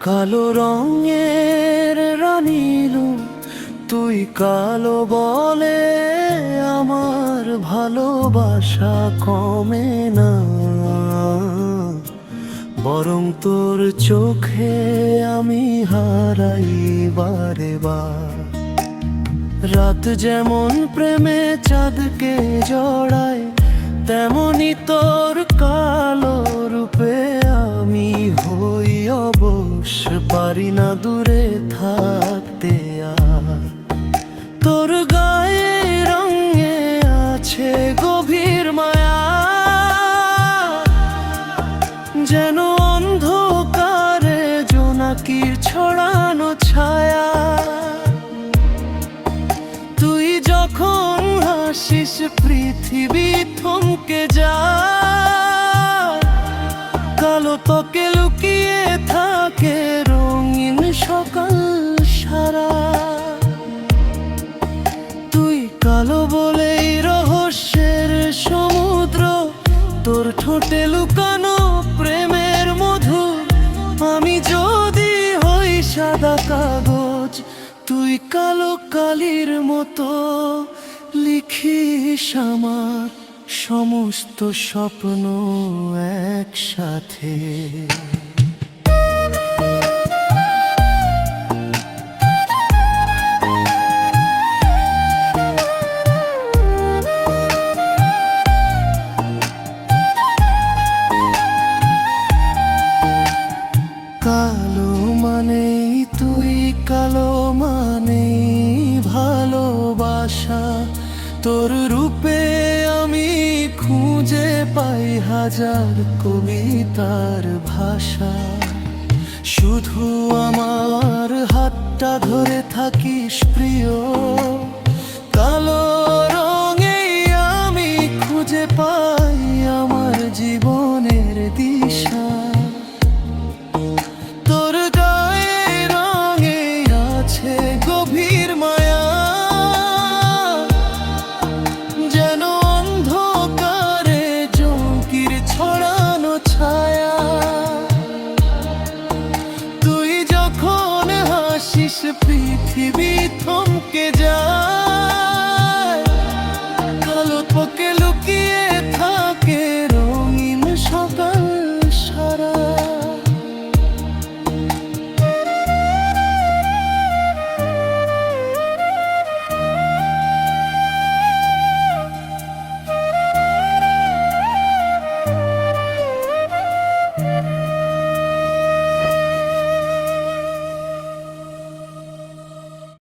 কালো রঙের রানীলু তুই কালো বলে আমার ভালোবাসা কমে না, বরং তোর চোখে আমি হারাই বারে বার। রাত যেমন প্রেমে চাঁদকে জড়ায়, তেমনি তোর কালো রূপে আমি হই অবশ, পারি না দূরে থাকতে আর। তোর গায়ে রঙে আছে গভীর মায়া, যেন অন্ধকারে জোনাকির ছড়ানো ছায়া। তুই যখন হাসিস পৃথিবী থমকে যায়, কালো ত্বকে লুকিয়ে থাকে রঙিন সকাল সারা। তুই কালো বলেই রহস্যের সমুদ্র, তোর ঠোঁটে লুকানো প্রেমের মধু। আমি যদি হই সাদা কাগজ, তুই কালো কালির মতো লিখিস আমার সমস্ত স্বপ্ন একসাথে। কালো মানেই তুই, কালো মানেই ভালোবাসা। তোর রূপে আমি খুঁজে পাই হাজার কবিতার ভাষা। শুধু আমার হাতটা ধরে থাকিস প্রিয়, কালো রঙেই আমি খুঁজে পাই আমার জীবনের দিশা। তোর গায়ে রঙে আছে গভীর মায়া, যেন অন্ধকারে জোনাকির ছড়ানো ছায়া। তুই যখন হাসিস পৃথিবী থমকে যায়,